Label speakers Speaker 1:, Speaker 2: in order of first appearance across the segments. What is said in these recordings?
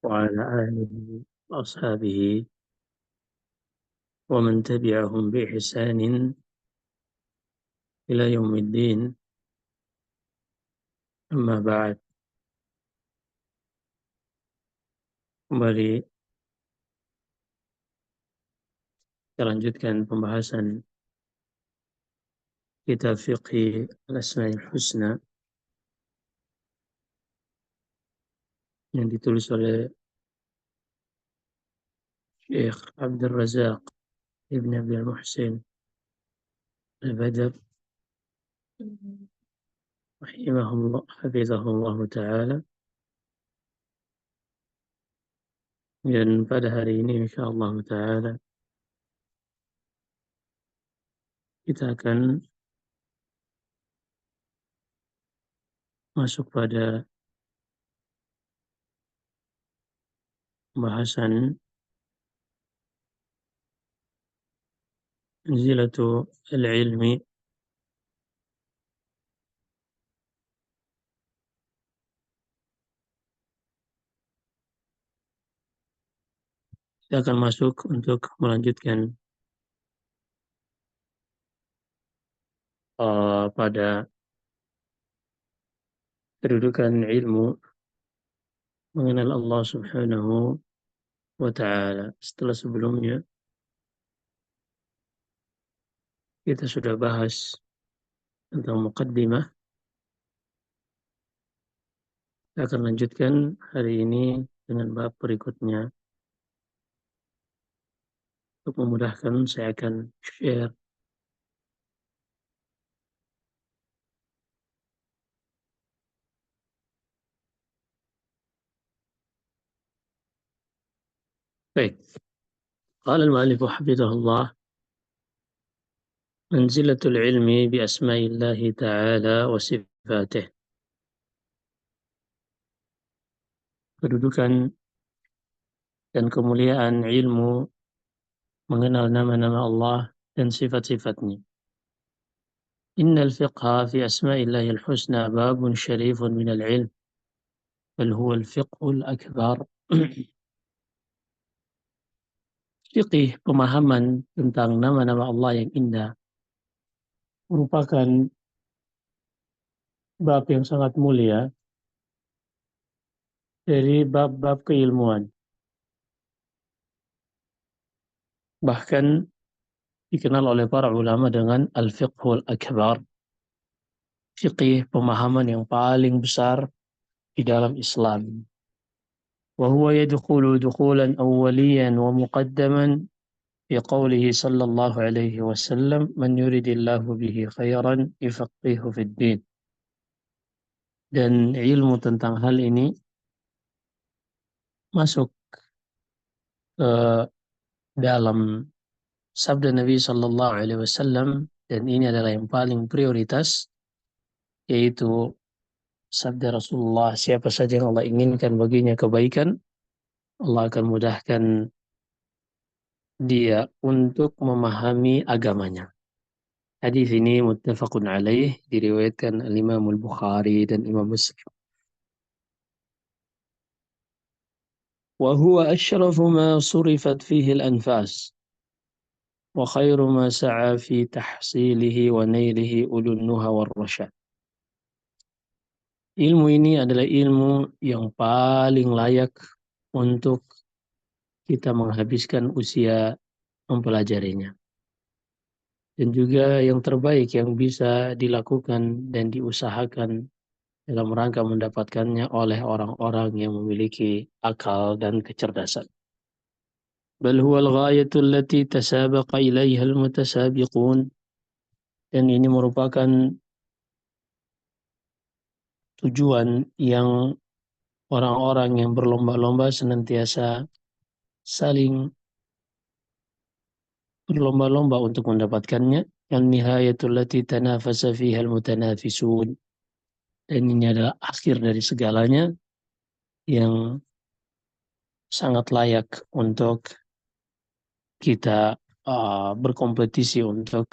Speaker 1: وعلى آله وأصحابه ومن تبعهم بإحسان إلى يوم الدين. Amma ba'd. Kembali kita lanjutkan pembahasan kitab fiqh al-Asma'il Husna yang ditulis oleh Syekh Abdul Razak Ibn Abdul Muhsin Al-Badr rahimahullah hafizahullah ta'ala. Dan pada hari ini insyaallah ta'ala kita akan masuk pada pembahasan manzilatu al-ilmi. Kita akan masuk untuk melanjutkan pada kedudukan ilmu mengenal Allah Subhanahu wa ta'ala. Setelah sebelumnya kita sudah bahas tentang muqaddimah. Kita akan lanjutkan hari ini dengan bab berikutnya. Untuk memudahkan saya akan share baik. Qala al-mu'allif hafizahullah manzilatul ilmi bi asma'illahi ta'ala wa sifatih. Kedudukan dan kemuliaan ilmu mengenal nama-nama Allah dan sifat-sifatnya. Innal fiqha fi asma'illahi al-husna babun syarifun minal ilm bal huwa al-fiqhul akbar. Fiqih, pemahaman tentang nama-nama Allah yang indah merupakan bab yang sangat mulia dari bab-bab keilmuan. Bahkan dikenal oleh para ulama dengan al-fiqhul akbar. Fiqih, pemahaman yang paling besar di dalam Islam. Wa huwa yadkhulu dukhulan awwaliyan wa muqaddaman fi qawlihi sallallahu alaihi wasallam man yuridillahu bihi khairan yufaqihu fid din. Dan ilmu tentang hal ini masuk ke dalam sabda Nabi sallallahu alaihi wasallam, dan ini adalah yang paling prioritas, yaitu sabda Rasulullah, siapa saja yang Allah inginkan baginya kebaikan, Allah akan mudahkan dia untuk memahami agamanya. Hadis ini muttafaqun alaih, diriwayatkan Imam Al-Bukhari dan Imam Muslim. Wa huwa asyrafu ma surifat fihi al-anfas wa khairu ma sa'a fi tahsilihi wa nailihi ulun nuha war rasyad. Ilmu ini adalah ilmu yang paling layak untuk kita menghabiskan usia mempelajarinya. Dan juga yang terbaik yang bisa dilakukan dan diusahakan dalam rangka mendapatkannya oleh orang-orang yang memiliki akal dan kecerdasan. Bal huwa al-ghayatu allati tasabaqa ilaiha al-mutasabiqun. Dan ini merupakan tujuan yang orang-orang yang berlomba-lomba senantiasa saling berlomba-lomba untuk mendapatkannya. An-nihayatul lati tanafasa fiha al-mutanafisun. Dan ini adalah akhir dari segalanya yang sangat layak untuk kita berkompetisi untuk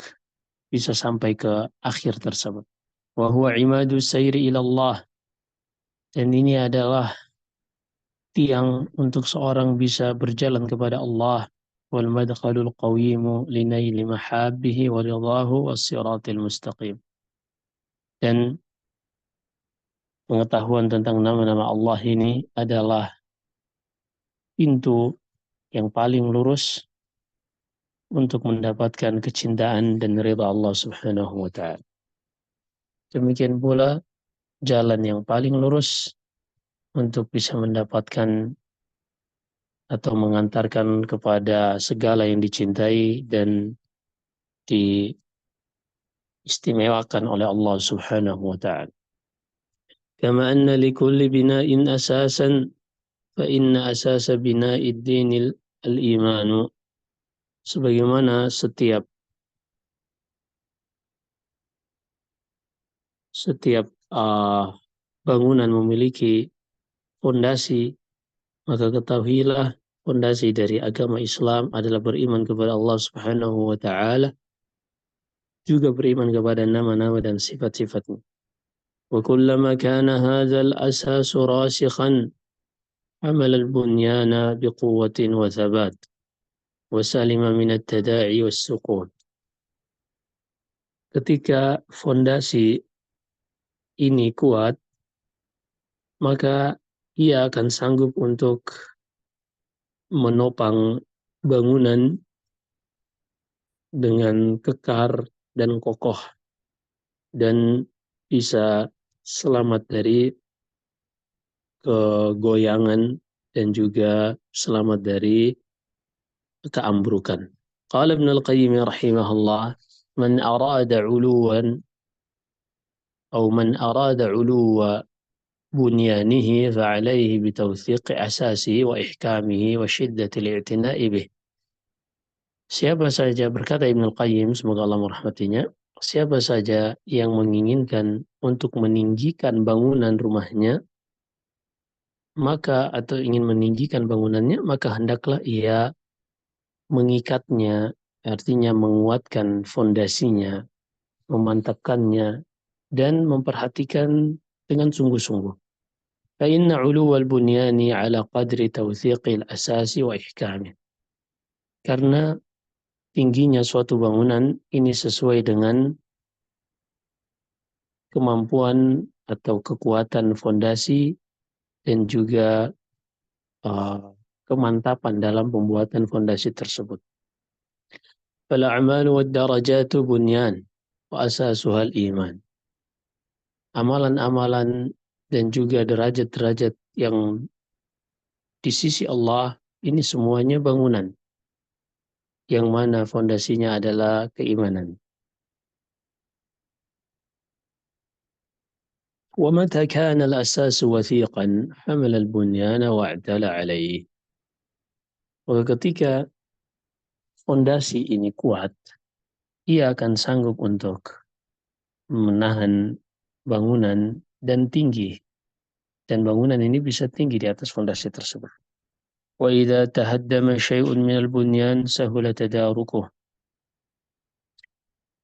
Speaker 1: bisa sampai ke akhir tersebut. Wa huwa imadu sayri ila Allah. Dan ini adalah tiang untuk seorang bisa berjalan kepada Allah, wal madkhalul qawimu linaili mahabbihi wa ridahu was siratil mustaqim. Dan pengetahuan tentang nama-nama Allah ini adalah pintu yang paling lurus untuk mendapatkan kecintaan dan ridha Allah Subhanahu wa taala. Demikian pula jalan yang paling lurus untuk bisa mendapatkan atau mengantarkan kepada segala yang dicintai dan diistimewakan oleh Allah Subhanahu wa taala. Kama anna likulli bina'in asasan fa inna asasa bina'id dinil al-imanu. Sebagaimana setiap bangunan memiliki fondasi, maka ketahuilah fondasi dari agama Islam adalah beriman kepada Allah Subhanahu wa taala, juga beriman kepada nama-nama dan sifat-sifatnya. Wa kullama kana hadzal asasu rasikhan amal al-bunyana biquwwatin wa thabat wa salima min at-tada'i was-suqut. Ketika fondasi ini kuat, maka ia akan sanggup untuk menopang bangunan dengan kekar dan kokoh dan bisa selamat dari kegoyangan dan juga selamat dari keambrukan. Qala Ibn al-Qayyim rahimahullah, man arada uluwan atau man arada uluwa bunyanihi fa'alaihi bitawthiq asasihi wa ihkamihi wa shiddati al-i'tina'i bih. Siapa saja, berkata Ibn al-Qayyim, semoga Allah merahmatinya, siapa saja yang menginginkan untuk meninggikan bangunan rumahnya, maka atau ingin meninggikan bangunannya, maka hendaklah ia mengikatnya, artinya menguatkan fondasinya, memantapkannya, dan memperhatikan dengan sungguh-sungguh. فإن علو البنيان على قدر توثيق الأساس وإحكامه. Karena tingginya suatu bangunan ini sesuai dengan kemampuan atau kekuatan fondasi dan juga kemantapan dalam pembuatan fondasi tersebut. Fal-a'malu wad-darajatu bunyan wa asasuha al-iman. Amalan-amalan dan juga derajat-derajat yang di sisi Allah ini semuanya bangunan yang mana fondasinya adalah keimanan. ومتى كان الأساس وثيقا حمل البنيان واعتلى عليه. Ketika fondasi ini kuat, ia akan sanggup untuk menahan bangunan dan tinggi. Dan bangunan ini bisa tinggi di atas fondasi tersebut. وإذا تهدم شيء من البنيان سهل تداركه.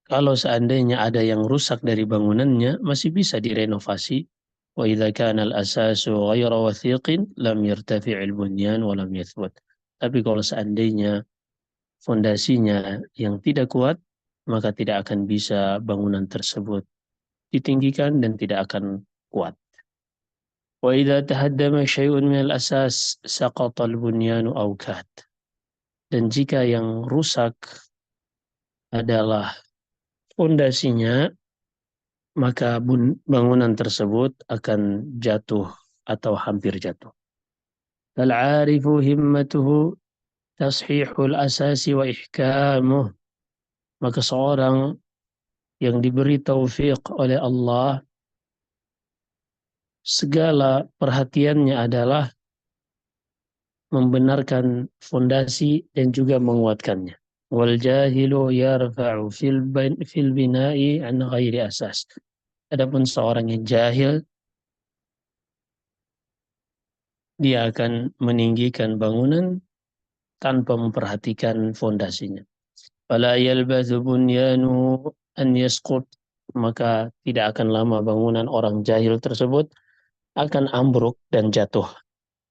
Speaker 1: Kalau seandainya ada yang rusak dari bangunannya, masih bisa direnovasi. وإذا كان الأساس غير وثيق لم يرتفع البنيان ولم يثبت. Tapi kalau seandainya fondasinya yang tidak kuat, maka tidak akan bisa bangunan tersebut ditinggikan dan tidak akan kuat. وإذا تهدم شيء من الأساس سقط البنيان أو كاد. Dan jika yang rusak adalah fondasinya, maka bangunan tersebut akan jatuh atau hampir jatuh. Al-'arifu himmatuhu tashihul asasi wa ihkamuh. Maka seorang yang diberi taufik oleh Allah, segala perhatiannya adalah membenarkan fondasi dan juga menguatkannya. Wal jahilu yarfa'u fil bina'i an ghairi asas. Adapun seorang yang jahil, dia akan meninggikan bangunan tanpa memperhatikan fondasinya. Fala yalbathu bunyanu an yasqut. Maka tidak akan lama bangunan orang jahil tersebut akan ambruk dan jatuh.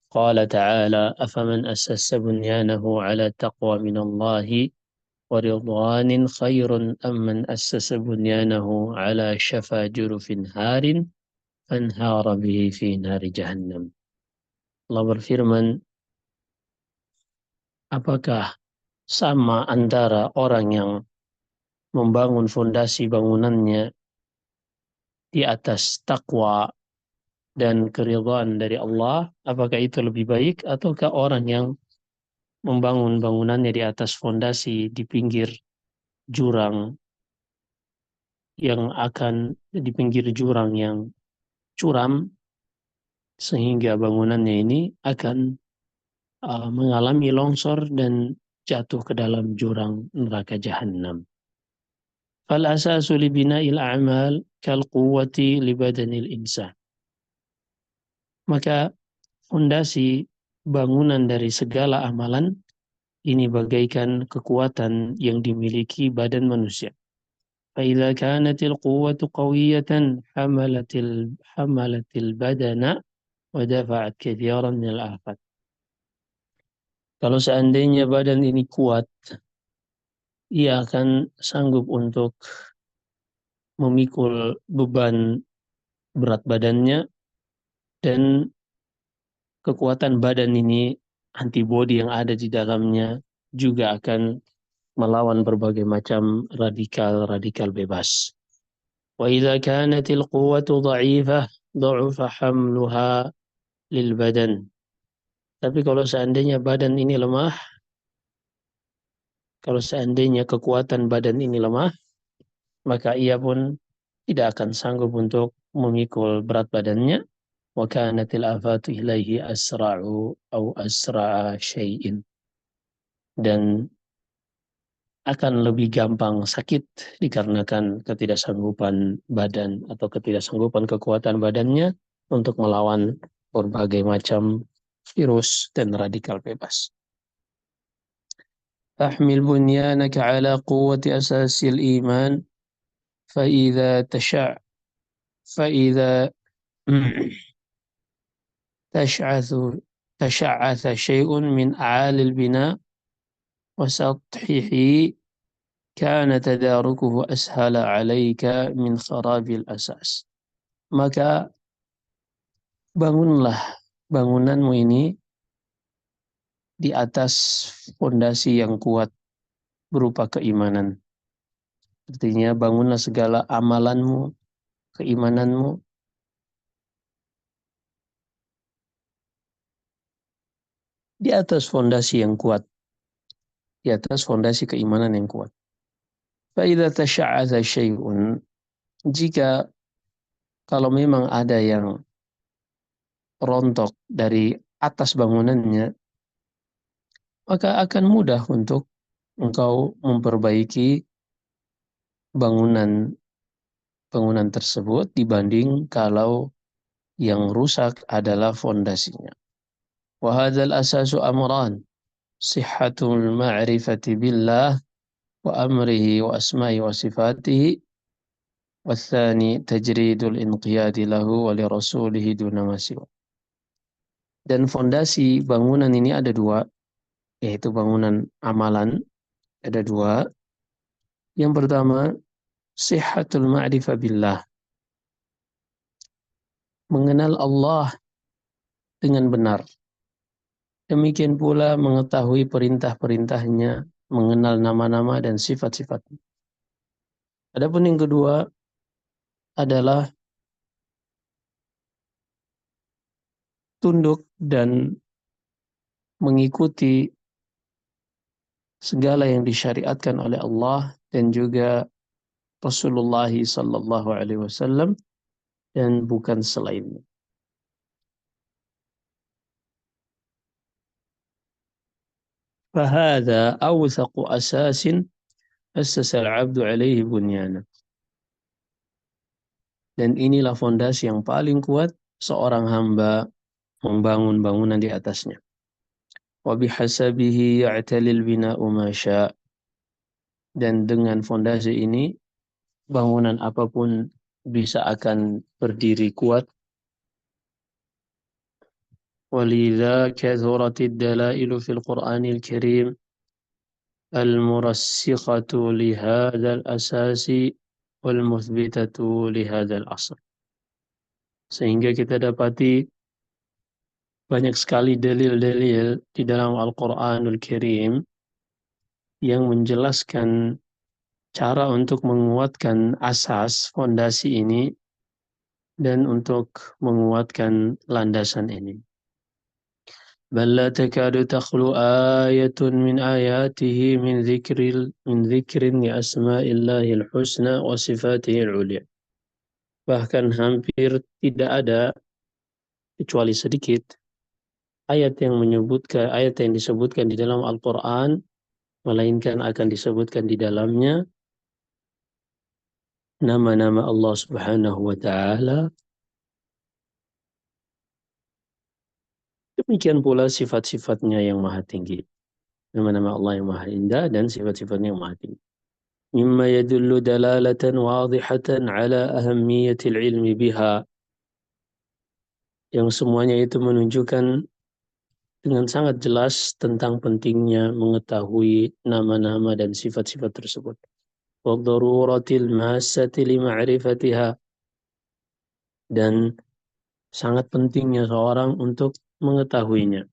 Speaker 1: Qala ta'ala afaman assassa bunyanahu ala taqwa minallahi wa ridwanin khairun amman assasa bunyanahu ala shafa jurufin harin fanhara bihi fi nari jahannam. Allah berfirman, apakah sama antara orang yang membangun fondasi bangunannya di atas takwa dan keridhaan dari Allah, apakah itu lebih baik ataukah orang yang membangun bangunannya di atas fondasi di pinggir jurang di pinggir jurang yang curam sehingga bangunannya ini akan mengalami longsor dan jatuh ke dalam jurang neraka jahanam. Fal asasu li bina'il a'mal kal quwwati li badanil insan. Maka fondasi bangunan dari segala amalan ini bagaikan kekuatan yang dimiliki badan manusia. فإذا كانت القوة قوية حملت البدن ودفعت كثيرا من الآفات. Kalau seandainya badan ini kuat, ia akan sanggup untuk memikul beban berat badannya, dan kekuatan badan ini, antibodi yang ada di dalamnya juga akan melawan berbagai macam radikal-radikal bebas. Wa idza kanatil quwwatu dha'ifah dha'ufa hamluha lil badan. Tapi kalau seandainya badan ini lemah, kalau seandainya kekuatan badan ini lemah, maka ia pun tidak akan sanggup untuk memikul berat badannya. Wa kanatil afatu ilaihi asra'u au asra'a syai'in. Dan akan lebih gampang sakit dikarenakan ketidaksanggupan badan atau ketidaksanggupan kekuatan badannya untuk melawan berbagai macam virus dan radikal bebas. Ahmil bunyanaka ala quwwati asasil iman فإذا فإذا تشعث تشعث شيء من أعالي البناء وسطحه كان تداركه أسهل عليك من خراب الأساس. Maka bangunlah bangunanmu ini di atas fondasi yang kuat berupa keimanan. Artinya bangunlah segala amalanmu, keimananmu di atas fondasi yang kuat, di atas fondasi keimanan yang kuat. فَإِذَا تَشَعَّثَ شَيْءٌ, jika kalau memang ada yang rontok dari atas bangunannya, maka akan mudah untuk engkau memperbaiki bangunan tersebut dibanding kalau yang rusak adalah fondasinya. وَهَذَا الْأَسَاسُ أَمْرَانِ صِحَّةُ الْمَعْرِفَةِ بِاللَّهِ وَأَمْرِهِ وَأَسْمَائِهِ وَصِفَاتِهِ وَالثَّانِي تَجْرِيدُ الْإِنْقِيَادِ لَهُ وَلِرَسُولِهِ دُونَ مَا سِوَاهُ. Dan fondasi bangunan ini ada dua, yaitu bangunan amalan ada dua. Yang pertama, sihhatul ma'rifah billah, mengenal Allah dengan benar. Demikian pula mengetahui perintah-perintahnya, mengenal nama-nama dan sifat-sifatnya. Adapun yang kedua adalah tunduk dan mengikuti segala yang disyariatkan oleh Allah dan juga Rasulullah sallallahu alaihi wasallam dan bukan selainnya. فهذا أوثق أساس أسس العبد عليه بنيانه. Dan inilah fondasi yang paling kuat seorang hamba membangun bangunan di atasnya. وَبِحَسَبِهِ يَعْتَلِي الْبِنَاءُ مَا شَاءَ. Dan dengan fondasi ini bangunan apapun bisa akan berdiri kuat ولذا كثرت الدلائل في القرآن الكريم المرسخة لهذا الأساس والمثبتة لهذا الأصل. Sehingga kita dapati banyak sekali dalil-dalil di dalam Al-Quranul Karim yang menjelaskan cara untuk menguatkan asas fondasi ini dan untuk menguatkan landasan ini. بل لا تكاد تخلو آية من آياته من ذكر لأسماء الله الحسنى وصفاته العليا. Bahkan hampir tidak ada kecuali sedikit ayat yang disebutkan di dalam Al-Quran, melainkan akan disebutkan di dalamnya nama-nama Allah Subhanahu wa Ta'ala. Demikian pula sifat-sifatnya yang maha tinggi. Nama-nama Allah yang maha indah dan sifat-sifatnya yang maha tinggi. Mimma yadullu dalalatan wadihatan ala ahammiyatil ilmi biha. Yang semuanya itu menunjukkan dengan sangat jelas tentang pentingnya mengetahui nama-nama dan sifat-sifat tersebut. Wa daruratil massati li ma'rifatiha. Dan sangat pentingnya seorang untuk mengetahuinya.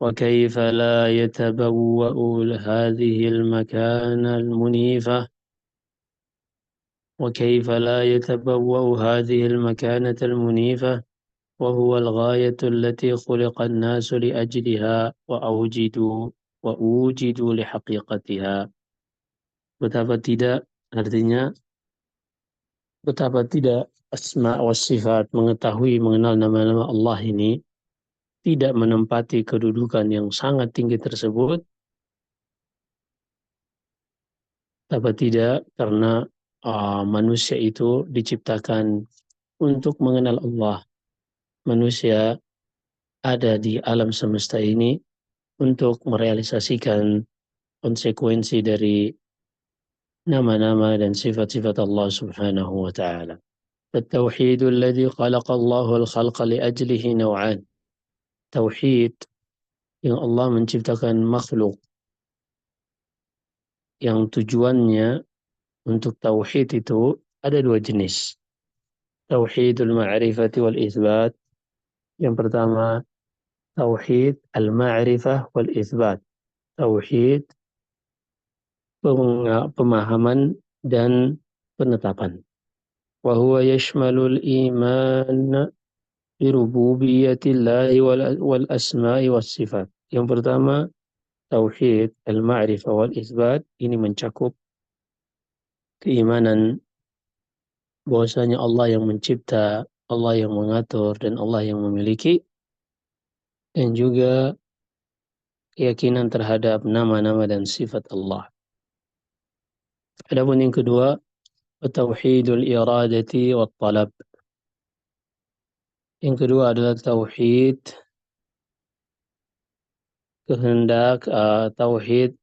Speaker 1: وكيف لا يتبوأ هذه المكان المنيفة وكيف لا يتبوأ هذه المكانة المنيفة وهو الغاية التي خلق الناس لأجلها وأوجدوا لحقيقتها. Betapa tidak, artinya betapa tidak asma wa sifat, mengetahui, mengenal nama-nama Allah ini tidak menempati kedudukan yang sangat tinggi tersebut. Betapa tidak, karena manusia itu diciptakan untuk mengenal Allah. Manusia ada di alam semesta ini untuk merealisasikan konsekuensi dari nama-nama dan sifat-sifat Allah Subhanahu wa Ta'ala. التوحيد الذي خلق الله الخلق لأجله نوعان. Tauhid yang Allah menciptakan makhluk yang tujuannya untuk tauhid itu ada dua jenis. Tauhidul ma'rifati wal itsbat. Yang pertama, tauhid al-ma'rifah wal itsbat. Tauhid pemahaman dan penetapan. Wa huwa yashmalul iman bi rububiyyatillahi wal asma'i was sifat. Yang pertama, tauhid al-ma'rifah wal itsbat ini mencakup keimanan bahwasanya Allah yang mencipta, Allah yang mengatur, dan Allah yang memiliki, dan juga keyakinan terhadap nama-nama dan sifat Allah. Adapun yang kedua, tauhidul iradati wat talab. Yang kedua adalah tauhid kehendak, tauhid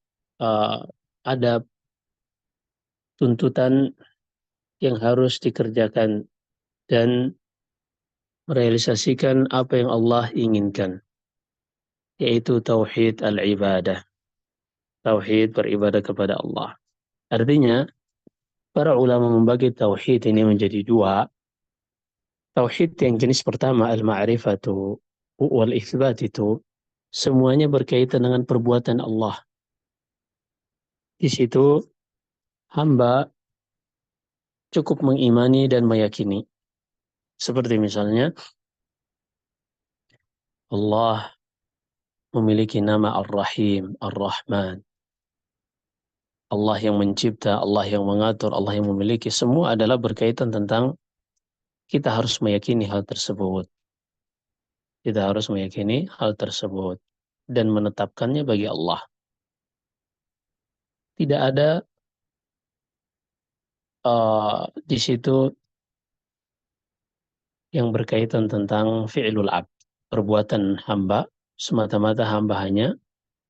Speaker 1: adab, tuntutan yang harus dikerjakan dan merealisasikan apa yang Allah inginkan, yaitu tauhid al-ibadah, tauhid beribadah kepada Allah. Artinya, para ulama membagi tauhid ini menjadi dua. Tauhid yang jenis pertama, al-ma'rifatu wal itsbat, itu semuanya berkaitan dengan perbuatan Allah. Di situ hamba cukup mengimani dan meyakini. Seperti misalnya, Allah memiliki nama Ar-Rahim, Ar-Rahman. Allah yang mencipta, Allah yang mengatur, Allah yang memiliki, semua adalah berkaitan tentang kita harus meyakini hal tersebut. Kita harus meyakini hal tersebut dan menetapkannya bagi Allah. Tidak ada di situ yang berkaitan tentang fi'lul abd, perbuatan hamba, semata-mata hamba hanya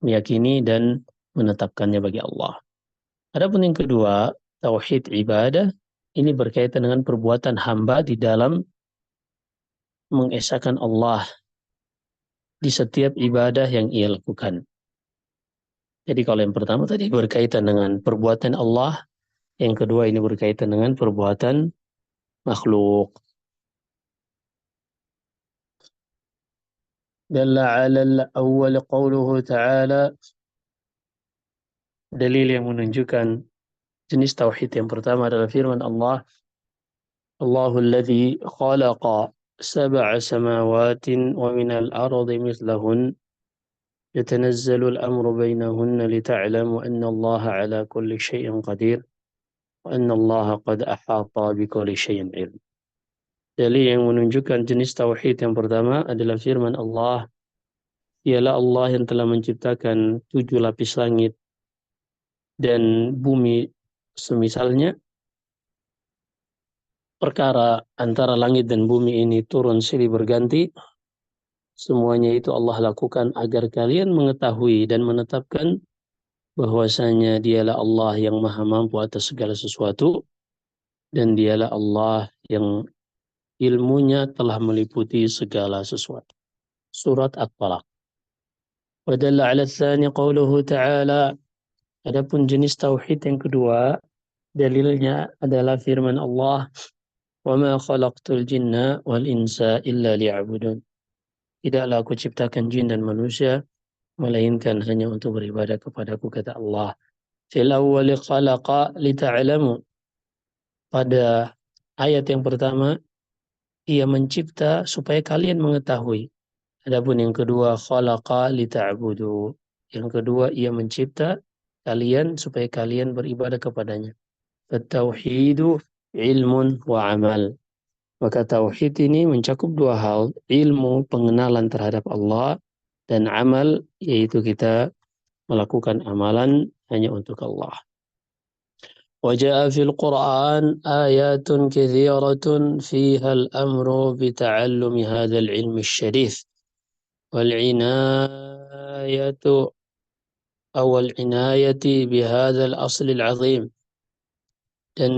Speaker 1: meyakini dan menetapkannya bagi Allah. Adapun yang kedua, tauhid ibadah, ini berkaitan dengan perbuatan hamba di dalam mengesahkan Allah di setiap ibadah yang ia lakukan. Jadi kalau yang pertama tadi berkaitan dengan perbuatan Allah, yang kedua ini berkaitan dengan perbuatan makhluk. Dalla 'ala al-awwal qawluhu ta'ala, dalil yang menunjukkan jenis tauhid yang pertama adalah firman Allah, Allahul ladzi khalaqa sab'a samawati wa minal ardi mithlahun يتنزل الأمر بينهن لتعلموا أن الله على كل شيء قدير وأن الله قد أحاط بكل شيء علم. Dalil yang menunjukkan jenis tauhid yang pertama adalah firman Allah, ialah Allah yang telah menciptakan 7 lapis langit dan bumi semisalnya. Perkara antara langit dan bumi ini turun silih berganti. Semuanya itu Allah lakukan agar kalian mengetahui dan menetapkan bahwasanya dialah Allah yang maha mampu atas segala sesuatu, dan dialah Allah yang ilmunya telah meliputi segala sesuatu. Surat At-Talaq. Wadalla ala tsani qawluhu ta'ala. Adapun jenis tauhid yang kedua, dalilnya adalah firman Allah, وَمَا خَلَقْتُ الْجِنَّ وَالْإِنسَ إِلَّا لِيَعْبُدُونَ. Tidaklah aku ciptakan jin dan manusia melainkan hanya untuk beribadah kepadaku, kata Allah. Fil awwali khalaqa lita'lamu. Pada ayat yang pertama, ia mencipta supaya kalian mengetahui. Adapun yang kedua, khalaqa lita'budu. Yang kedua, ia mencipta kalian supaya kalian beribadah kepadanya. At-tauhidu ilmun wa amal. Maka tauhid ini mencakup 2 hal, ilmu pengenalan terhadap Allah, dan amal, yaitu kita melakukan amalan hanya untuk Allah. وجاء في القرآن آيات كثيرة فيها الأمر بتعلم هذا العلم الشريف والعناية العناية بهذا الأصل العظيم. Dan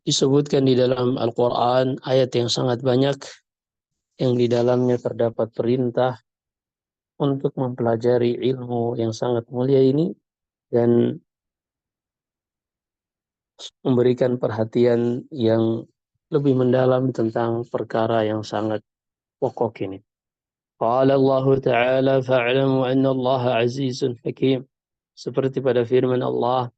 Speaker 1: disebutkan di dalam Al-Quran ayat yang sangat banyak yang di dalamnya terdapat perintah untuk mempelajari ilmu yang sangat mulia ini dan memberikan perhatian yang lebih mendalam tentang perkara yang sangat pokok ini. Qala Allah Ta'ala fa'lamu anna Allah azizun hakim. Seperti pada firman Allah,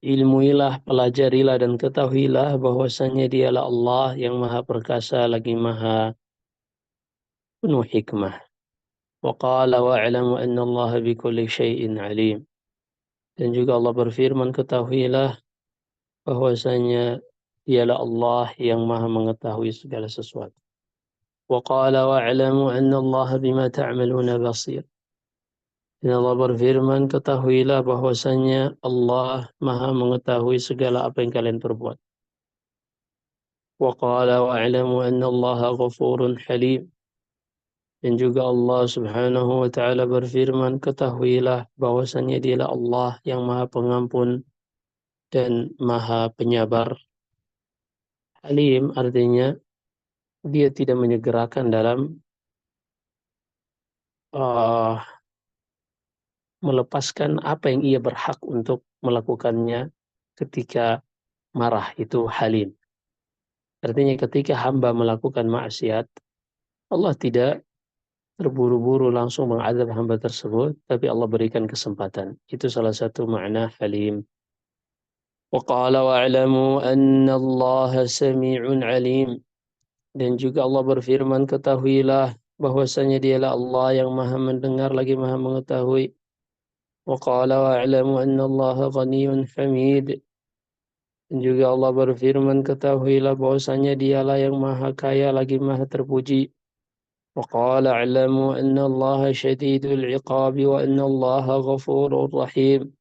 Speaker 1: ilmuilah, pelajarilah dan ketahuilah bahwasanya dialah Allah yang maha perkasa lagi maha penuh hikmah. Wa qala wa'lamu anna Allah bikulli syai'in alim. Dan juga Allah berfirman, ketahuilah bahwasanya dialah Allah yang maha mengetahui segala sesuatu. Wa qala wa'lamu anna Allah bima ta'maluna basir. Dan Allah berfirman, ketahuilah bahwasanya Allah maha mengetahui segala apa yang kalian perbuat. Wa qala wa'lamu anna Allah ghafurun halim. Dan juga Allah subhanahu wa ta'ala berfirman, ketahuilah bahwasanya dialah Allah yang maha pengampun dan maha penyabar. Halim artinya dia tidak menyegerakan dalam melepaskan apa yang ia berhak untuk melakukannya ketika marah, itu halim. Artinya ketika hamba melakukan maksiat, Allah tidak terburu-buru langsung mengadab hamba tersebut, tapi Allah berikan kesempatan. Itu salah satu makna halim. Wa qala wa'lamu anna Allah sami'un alim. Dan juga Allah berfirman, ketahuilah bahwasanya dialah Allah yang maha mendengar lagi maha mengetahui. Wa qala wa'lamu anna Allah ghaniyyun hamid. Dan juga Allah berfirman, ketahuilah bahwasanya dialah yang maha kaya lagi maha terpuji. Wa qala a'lamu anna Allah syadidul iqabi wa anna Allah ghafurur rahim.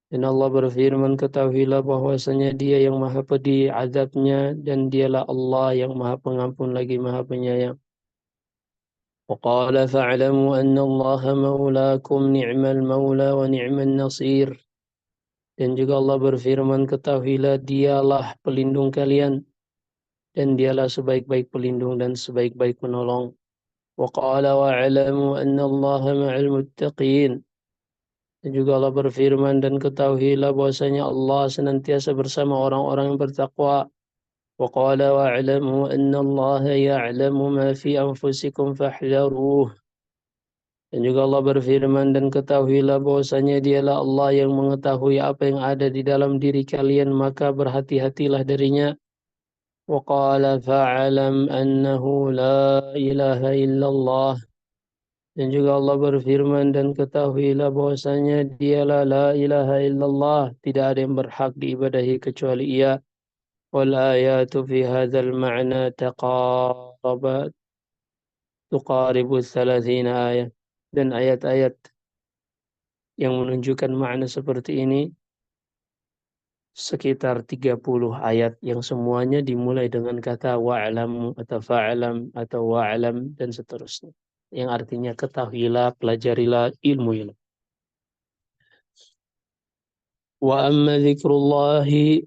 Speaker 1: Dan Allah berfirman, ketahuilah bahwasanya dia yang maha pedih azabnya dan dialah Allah yang maha pengampun lagi maha penyayang. Wa qala fa'lamu anna Allah maulakum ni'mal maula wa ni'man nasir. Dan juga Allah berfirman, ketahuilah dialah pelindung kalian dan dialah sebaik-baik pelindung dan sebaik-baik penolong. Wa qala wa'lamu anna Allah ma'al muttaqin. Dan juga Allah berfirman dan ketahuilah bahwasanya Allah senantiasa bersama orang-orang yang bertakwa. Wa qala wa'lamu anna Allah ya'lamu ma fi anfusikum fahdharuh. Dan juga Allah berfirman dan ketahuilah bahwasanya dialah Allah yang mengetahui apa yang ada di dalam diri kalian, maka berhati-hatilah darinya. Wa qala fa'alam annahu la ilaha illallah. Dan juga Allah berfirman dan ketahuilah bahwasanya dialah la ilaha illallah, tidak ada yang berhak diibadahi kecuali Ia. Wal ayatu fi hadzal ma'na taqarabat tuqaribu 30 ayat. Dan ayat-ayat yang menunjukkan makna seperti ini sekitar 30 ayat yang semuanya dimulai dengan kata wa'lam atau fa'lam atau wa'lam dan seterusnya. Yang artinya ketahuilah, pelajarilah ilmu ini. Wa amma dzikrullahi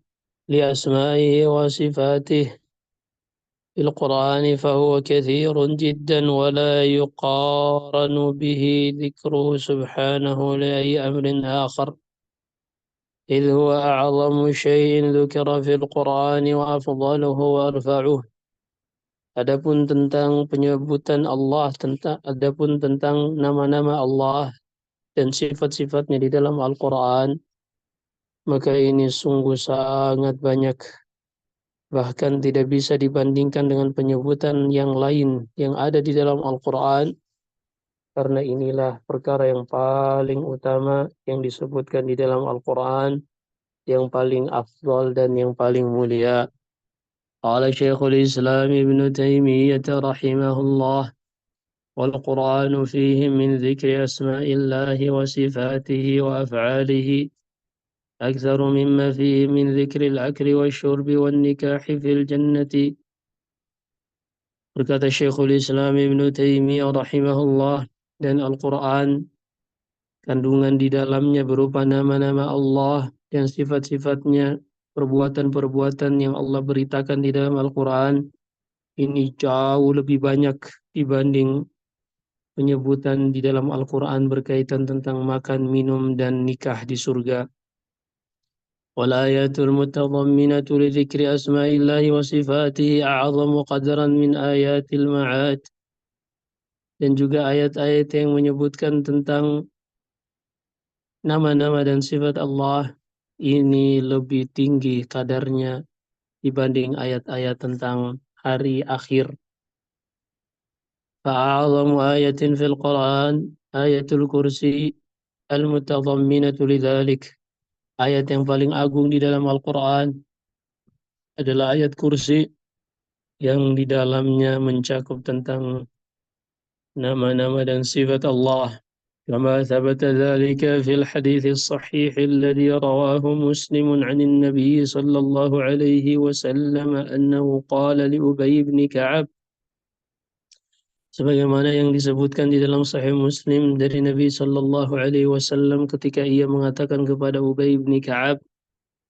Speaker 1: li asma'ihi wa sifatih fil Qur'ani fahuwa katsirun jiddan wa la yuqaranu bihi dzikruhu subhanahu li ayyi amrin akhar. إذ هو أعظم شيء ذكر في القرآن وأفضله وأرفعه. Adapun tentang penyebutan Allah, adapun tentang nama-nama Allah dan sifat-sifatnya di dalam Al-Quran, maka ini sungguh sangat banyak, bahkan tidak bisa dibandingkan dengan penyebutan yang lain yang ada di dalam Al-Quran, karena inilah perkara yang paling utama yang disebutkan di dalam Al-Quran, yang paling afdal dan yang paling mulia. قال شيخ الإسلام ابن تيمية رحمه الله: والقرآن فيه من ذكر أسماء الله وصفاته وأفعاله أكثر مما فيه من ذكر الأكل والشرب والنكاح في الجنة. Berkata Syekhul Islam Ibn Taimiyah rahimahullah, dan Al-Quran kandungan di dalamnya berupa nama-nama Allah dan sifat-sifatnya, perbuatan-perbuatan yang Allah beritakan di dalam Al-Quran, ini jauh lebih banyak dibanding penyebutan di dalam Al-Quran berkaitan tentang makan, minum, dan nikah di surga. Wal ayatul mutadhamminatu li dzikri asma'illahi wa sifatihi a'zamu qadran min ayatil ma'ad. Dan juga ayat-ayat yang menyebutkan tentang nama-nama dan sifat Allah ini lebih tinggi kadarnya dibanding ayat-ayat tentang hari akhir. فأعظم آية في القرآن آية الكرسي المتضمنة لذلك. Ayat yang paling agung di dalam Al-Quran adalah ayat kursi yang di dalamnya mencakup tentang nama-nama dan sifat Allah. كما ثبت ذلك في الحديث الصحيح الذي رواه مسلم عن النبي صلى الله عليه وسلم أنه قال لأبي بن كعب. Sebagaimana yang disebutkan di dalam Sahih Muslim dari Nabi Sallallahu Alaihi Wasallam ketika ia mengatakan kepada Ubay bin Ka'ab,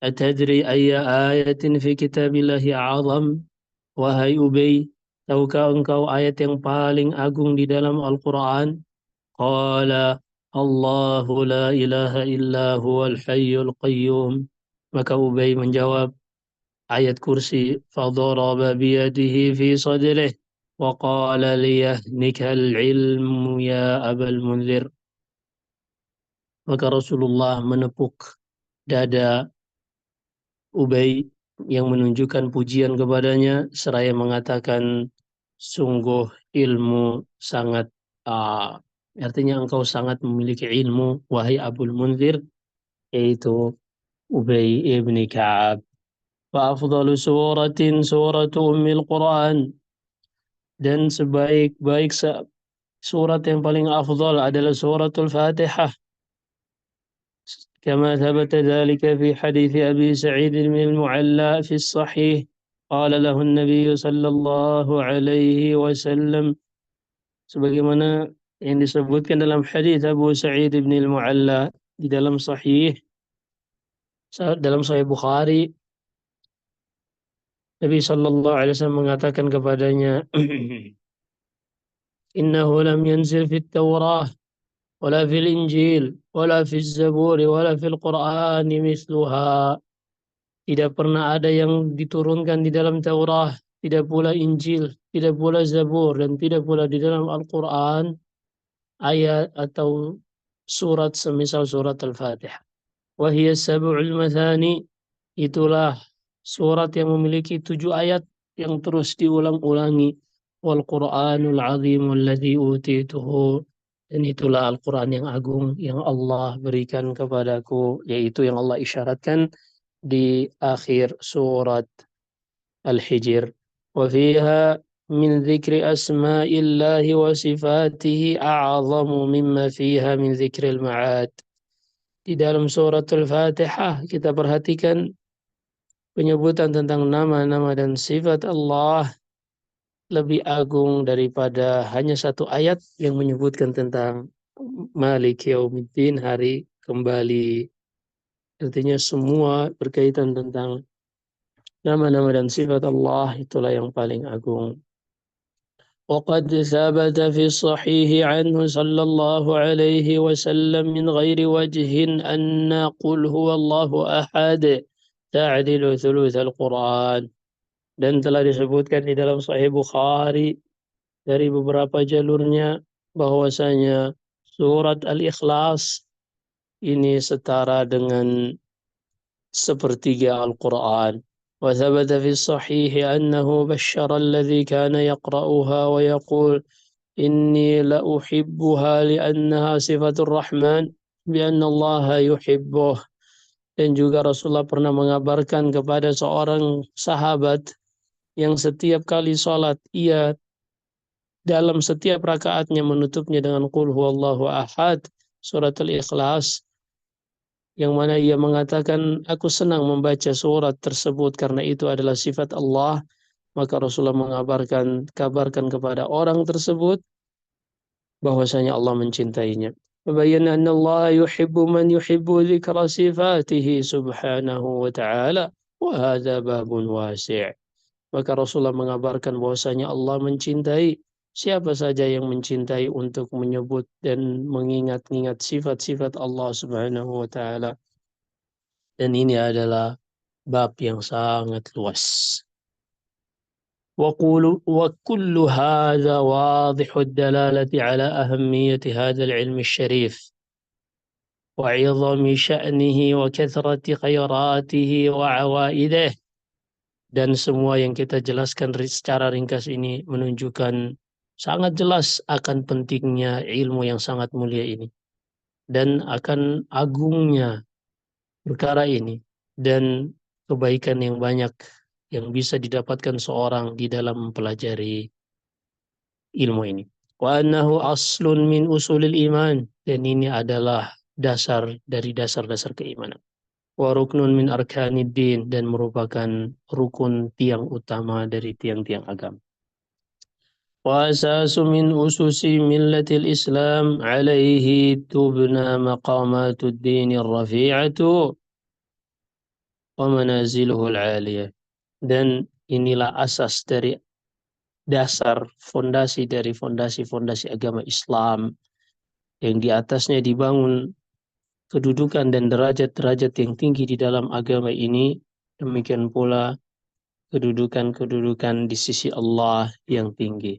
Speaker 1: "Atadri ayya ayatin fi kitabillahi a'azam?" Wahai Ubay, tahukah engkau ayat yang paling agung di dalam Al-Quran? Qala, Allahu la ilaha illa huwal hayyul qayyum. Maka Ubay menjawab, ayat kursi. Fadaraba biyadihi fi sadrih wa qala liyahnikal ilmu ya abal munzir. Maka Rasulullah menepuk dada Ubay yang menunjukkan pujian kepadanya seraya mengatakan, sungguh ilmu sangat artinya engkau sangat memiliki ilmu wahai Abul Munzir, yaitu Ubay ibni Ka'ab. Wa afdalu suratin suratu ummil Quran. Dan sebaik-baik surat yang paling afdal adalah suratul Fatihah. كما ثبت ذلك في حديث أبي سعيد بن المعلى في الصحيح قال له النبي صلى الله عليه وسلم. Sebagaimana yang disebutkan dalam hadis Abu Sa'id bin al-Mu'alla di dalam Sahih Bukhari, Nabi sallallahu alaihi wasallam mengatakan kepadanya, innahu lam yanzil fit Taurah wala fil Injil wala fil Zabur wala fil Qur'an misluha. Tidak pernah ada yang diturunkan di dalam Taurat, tidak pula Injil, tidak pula Zabur, dan tidak pula di dalam Al-Quran ayat atau surat semisal surat Al-Fatihah. Wahiyya sab'ul mathani, itulah surat yang memiliki 7 ayat yang terus diulang-ulangi. Wal Qur'anul azim alladhi utituhu, dan itulah Al-Quran yang agung yang Allah berikan kepadaku, yaitu yang Allah isyaratkan di akhir surat Al-Hijr. Wafiha min dzikri asma'illahi wa sifatihi a'zamu mimma fiha min dzikril ma'ad. Di dalam surat Al-Fatihah kita perhatikan penyebutan tentang nama-nama dan sifat Allah lebih agung daripada hanya 1 ayat yang menyebutkan tentang Malik Yaumiddin, hari kembali. Artinya semua berkaitan tentang nama-nama dan sifat Allah, itulah yang paling agung. وقد ثبت في الصحيح عنه صلى الله عليه وسلم من غير وجه أن قل هو الله أحد تعدل ثلث القرآن. Dan telah disebutkan di dalam Sahih Bukhari dari beberapa jalurnya bahwasanya surat Al-Ikhlas ini setara dengan sepertiga Al-Quran. وثبت في الصحيح أنه بشر الذي كان يقرأها ويقول إني لأحبها لأنها صفة الرحمن بأن الله يحبه. Dan juga Rasulullah pernah mengabarkan kepada seorang sahabat yang setiap kali sholat ia dalam setiap rakaatnya menutupnya dengan Qul huwallahu ahad, surat Al-Ikhlas, yang mana ia mengatakan, aku senang membaca surat tersebut karena itu adalah sifat Allah. Maka Rasulullah kabarkan kepada orang tersebut bahwasanya Allah mencintainya. Fabayyana anna Allah yuhibbu man yuhibbu dzikra sifatihi subhanahu wa ta'ala, wa hadza babun wasi'. Maka Rasulullah mengabarkan bahwasanya Allah mencintai siapa saja yang mencintai untuk menyebut dan mengingat-ingat sifat-sifat Allah subhanahu wa ta'ala. Dan ini adalah bab yang sangat luas. وكل هذا واضح الدلالة على أهمية هذا العلم الشريف وعظم شأنه وكثرة خيراته وعوائده. Dan semua yang kita jelaskan secara ringkas ini menunjukkan sangat jelas akan pentingnya ilmu yang sangat mulia ini dan akan agungnya perkara ini dan kebaikan yang banyak yang bisa didapatkan seorang di dalam mempelajari ilmu ini. Wa annahu aslun min usulil iman, dan ini adalah dasar dari dasar-dasar keimanan. Wa ruknun min arkanid din, dan merupakan rukun tiang utama dari tiang-tiang agama. Wa asasu min ususi millatil Islam alaihi tubna maqamatud dinir rafi'atu wa manaziluhul aliyah. Dan inilah asas dari dasar fondasi dari fondasi-fondasi agama Islam yang di atasnya dibangun kedudukan dan derajat-derajat yang tinggi di dalam agama ini. Demikian pula kedudukan-kedudukan di sisi Allah yang tinggi.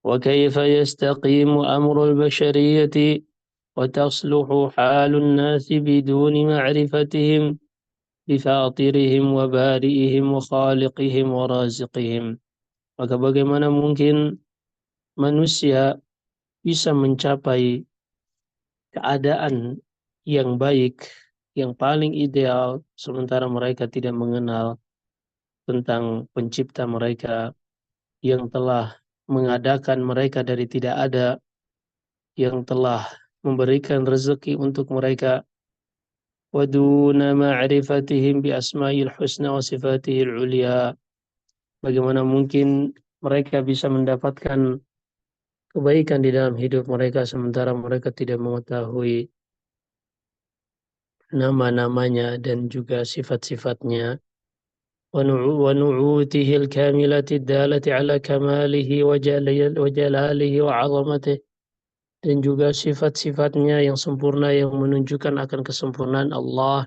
Speaker 1: Wa kaifa yastaqimu amrul bashariyati wa tasluhu halun nasi biduni ma'rifatihim bifatirihim wa bari'ihim wa khaliqihim wa raziqihim. Maka bagaimana mungkin manusia bisa mencapai keadaan yang baik, yang paling ideal, sementara mereka tidak mengenal tentang pencipta mereka yang telah mengadakan mereka dari tidak ada, yang telah memberikan rezeki untuk mereka. Waduna ma'rifatihim bi asma'il husna wa sifatihil ulia. Bagaimana mungkin mereka bisa mendapatkan kebaikan di dalam hidup mereka sementara mereka tidak mengetahui nama-namanya dan juga sifat-sifatnya. ونعوته الكاملة الدالة على كماله وجلاله وعظمته, dan juga sifat-sifatnya yang sempurna yang menunjukkan akan kesempurnaan Allah,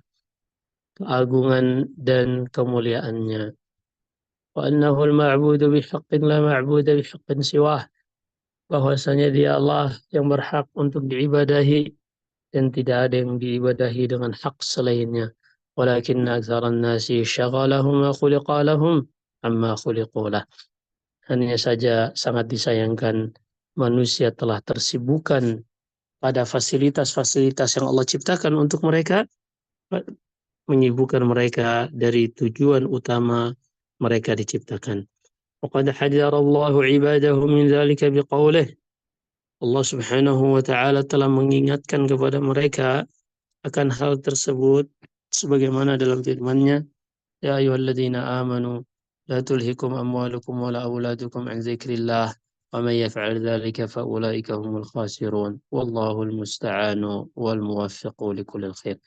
Speaker 1: keagungan dan kemuliaannya. Wa annahu al-ma'budu bihaqqin la ma'budu bihaqqin siwah, bahwasanya dia Allah yang berhak untuk diibadahi dan tidak ada yang diibadahi dengan hak selainnya. Walakin aktsaran nasi syaghalahum ma khuliqa lahum amma khuliqu lah. Hanya saja sangat disayangkan manusia telah tersibukkan pada fasilitas-fasilitas yang Allah ciptakan untuk mereka, menyibukkan mereka dari tujuan utama mereka diciptakan. Waqad hadarallahu ibadahu min dzalika biqaulih. Allah Subhanahu wa taala telah mengingatkan kepada mereka akan hal tersebut sebagaimana dalam firman-Nya, ya ayyuhalladzina amanu la tulhikum amwalukum wala auladukum an dzikrillah wa may yaf'al dzalika fa ulaika humul khasirun wallahu almusta'anu wal muwaffiqu likulli khair.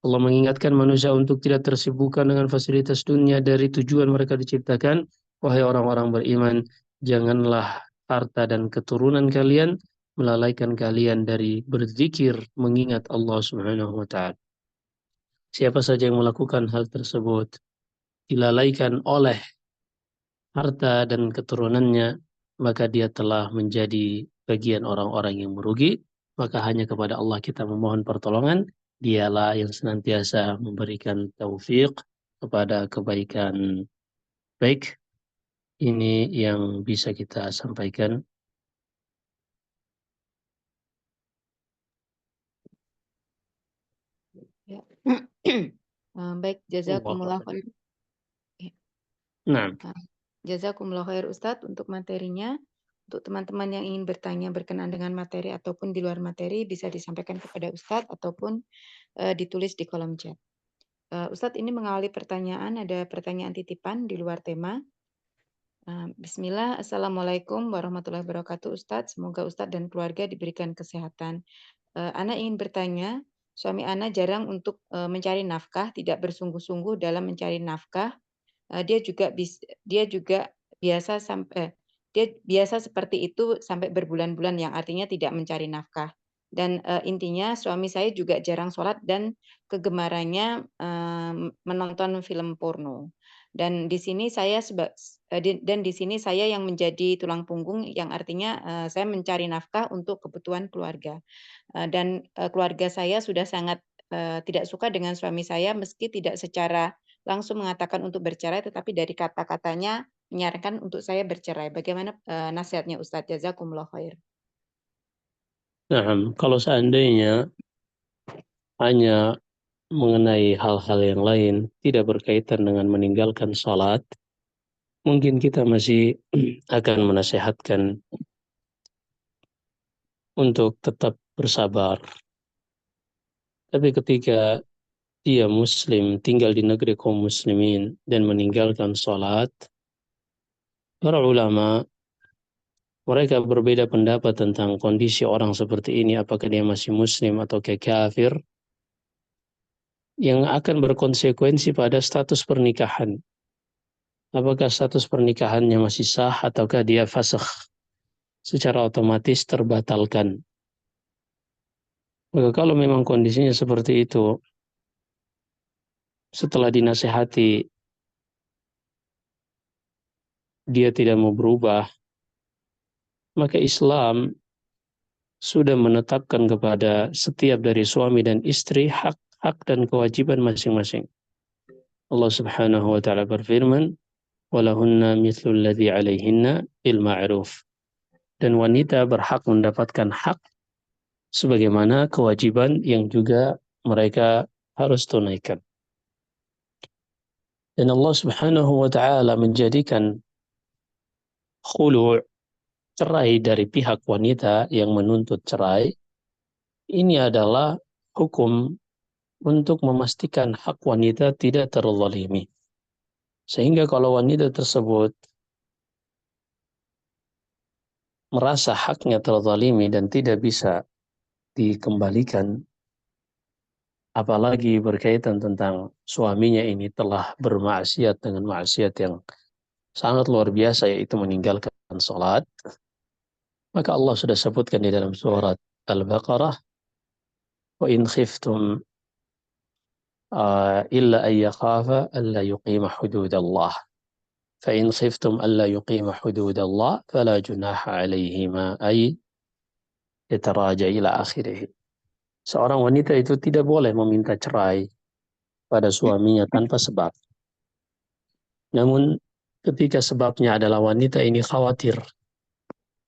Speaker 1: Allah mengingatkan manusia untuk tidak tersibukkan dengan fasilitas dunia dari tujuan mereka diciptakan. Wahai orang-orang beriman, janganlah harta dan keturunan kalian melalaikan kalian dari berzikir mengingat Allah Subhanahu wa taala. Siapa saja yang melakukan hal tersebut dilalaikan oleh harta dan keturunannya, maka dia telah menjadi bagian orang-orang yang merugi. Maka hanya kepada Allah kita memohon pertolongan. Dialah yang senantiasa memberikan taufik kepada kebaikan. Baik, ini yang bisa kita sampaikan.
Speaker 2: Ya. Baik, jazakumullah khair.
Speaker 1: Nah,
Speaker 2: Jazakumullah khair Ustadz untuk materinya. Untuk teman-teman yang ingin bertanya berkenaan dengan materi ataupun di luar materi bisa disampaikan kepada Ustadz ataupun ditulis di kolom chat. Ustadz ini mengawali pertanyaan, ada pertanyaan titipan di luar tema. Bismillah, Assalamualaikum warahmatullahi wabarakatuh Ustadz. Semoga Ustadz dan keluarga diberikan kesehatan. Ana ingin bertanya, suami Ana jarang untuk mencari nafkah, tidak bersungguh-sungguh dalam mencari nafkah. Dia juga biasa sampai dia biasa seperti itu sampai berbulan-bulan yang artinya tidak mencari nafkah. Dan intinya suami saya juga jarang sholat dan kegemarannya menonton film porno. Dan di sini saya yang menjadi tulang punggung yang artinya saya mencari nafkah untuk kebutuhan keluarga. Dan keluarga saya sudah sangat tidak suka dengan suami saya meski tidak secara langsung mengatakan untuk bercerai, tetapi dari kata-katanya menyarankan untuk saya bercerai. Bagaimana nasihatnya Ustadz? Jazakumullah khair.
Speaker 1: nah, kalau seandainya hanya mengenai hal-hal yang lain, tidak berkaitan dengan meninggalkan salat, mungkin kita masih akan menasehatkan untuk tetap bersabar. Tapi ketika dia muslim, tinggal di negeri kaum muslimin dan meninggalkan salat, para ulama mereka berbeda pendapat tentang kondisi orang seperti ini, apakah dia masih muslim atau kafir, yang akan berkonsekuensi pada status pernikahan. Apakah status pernikahannya masih sah ataukah dia fasakh, secara otomatis terbatalkan. Maka kalau memang kondisinya seperti itu, setelah dinasehati dia tidak mau berubah, maka Islam sudah menetapkan kepada setiap dari suami dan istri hak-hak dan kewajiban masing-masing. Allah Subhanahu wa taala berfirman, "Walahunna mithlul ladzi 'alaihinna bil ma'ruf." Dan wanita berhak mendapatkan hak sebagaimana kewajiban yang juga mereka harus tunaikan. Dan Allah Subhanahu wa taala menjadikan khulu', cerai dari pihak wanita yang menuntut cerai, ini adalah hukum untuk memastikan hak wanita tidak terzalimi. Sehingga kalau wanita tersebut merasa haknya terzalimi dan tidak bisa dikembalikan, apalagi berkaitan tentang suaminya ini telah bermaksiat dengan maksiat yang sangat luar biasa, yaitu meninggalkan sholat, maka Allah sudah sebutkan di dalam surat Al-Baqarah, wa in khiftum illa an yakhafa alla yuqima hududallah, fa in khiftum alla yuqima hududallah fala junaha alaihima ay yataraja ila akhirih. Seorang wanita itu tidak boleh meminta cerai pada suaminya tanpa sebab. Namun ketika sebabnya adalah wanita ini khawatir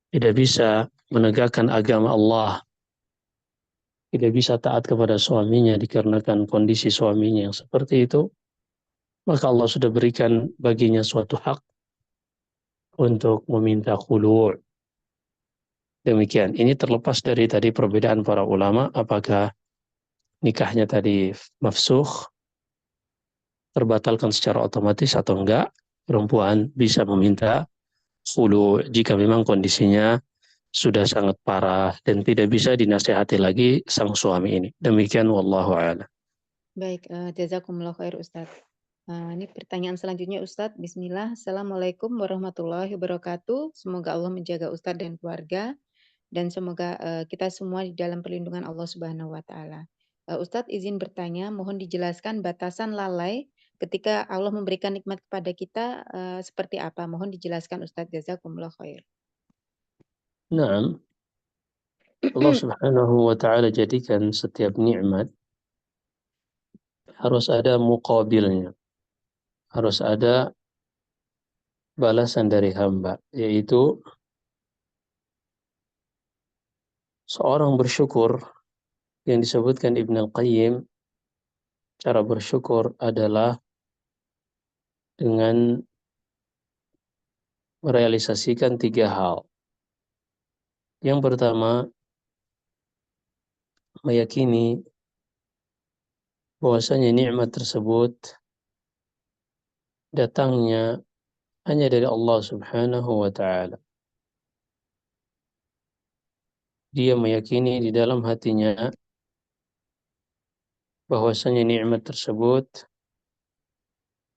Speaker 1: tidak bisa menegakkan agama Allah, tidak bisa taat kepada suaminya dikarenakan kondisi suaminya yang seperti itu, maka Allah sudah berikan baginya suatu hak untuk meminta khulu'. Demikian. Ini terlepas dari tadi perbedaan para ulama, apakah nikahnya tadi mafsukh, terbatalkan secara otomatis atau enggak. Perempuan bisa meminta khulu' jika memang kondisinya sudah sangat parah dan tidak bisa dinasihati lagi sang suami ini. Demikian wallahu a'lam.
Speaker 2: Baik, jazakumullah khair Ustadz. Ini pertanyaan selanjutnya Ustadz. Bismillah. Assalamualaikum warahmatullahi wabarakatuh. Semoga Allah menjaga Ustadz dan keluarga. Dan semoga kita semua di dalam perlindungan Allah Subhanahu wa taala. Ustadz izin bertanya, mohon dijelaskan batasan lalai ketika Allah memberikan nikmat kepada kita seperti apa? Mohon dijelaskan Ustadz, jazakumullah khair.
Speaker 1: Nah, Allah Subhanahu wa taala jadikan setiap nikmat harus ada muqabilnya. Harus ada balasan dari hamba, yaitu seorang bersyukur. Yang disebutkan Ibn Al-Qayyim, cara bersyukur adalah dengan merealisasikan 3 hal. Yang pertama, meyakini bahwasanya nikmat tersebut datangnya hanya dari Allah Subhanahu wa taala. Dia meyakini di dalam hatinya bahwasanya nikmat tersebut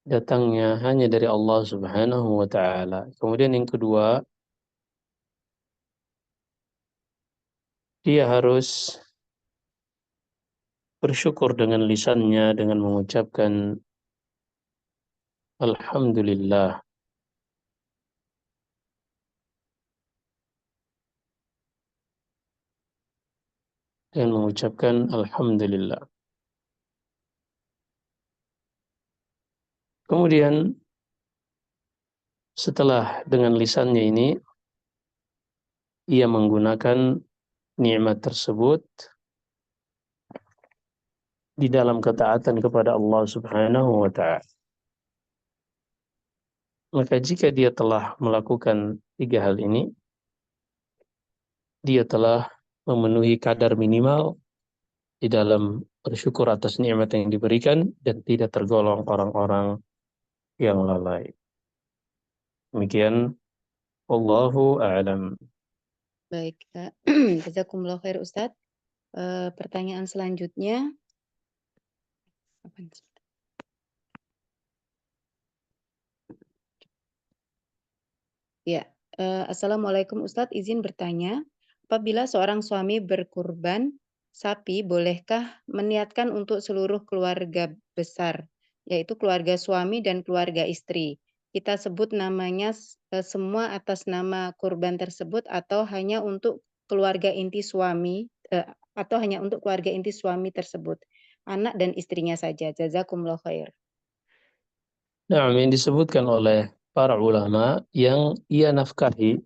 Speaker 1: datangnya hanya dari Allah Subhanahu wa taala. Kemudian yang kedua, dia harus bersyukur dengan lisannya dengan mengucapkan alhamdulillah, dengan mengucapkan alhamdulillah. Kemudian setelah dengan lisannya ini ia menggunakan nikmat tersebut di dalam ketaatan kepada Allah Subhanahu wa taala. Maka jika dia telah melakukan 3 hal ini, dia telah memenuhi kadar minimal di dalam bersyukur atas nikmat yang diberikan dan tidak tergolong orang-orang yang lalai. Demikian, wallahu a'lam.
Speaker 2: Baik, jazakumullah khair Ustadz. Pertanyaan selanjutnya. Ya, Assalamualaikum Ustadz, izin bertanya, apabila seorang suami berkurban sapi, bolehkah meniatkan untuk seluruh keluarga besar, yaitu keluarga suami dan keluarga istri? Kita sebut namanya semua atas nama kurban tersebut atau hanya untuk keluarga inti suami atau hanya untuk keluarga inti suami tersebut, anak dan istrinya saja. Jazakumullah khair.
Speaker 1: Nah, yang disebutkan oleh para ulama yang ia nafkahi,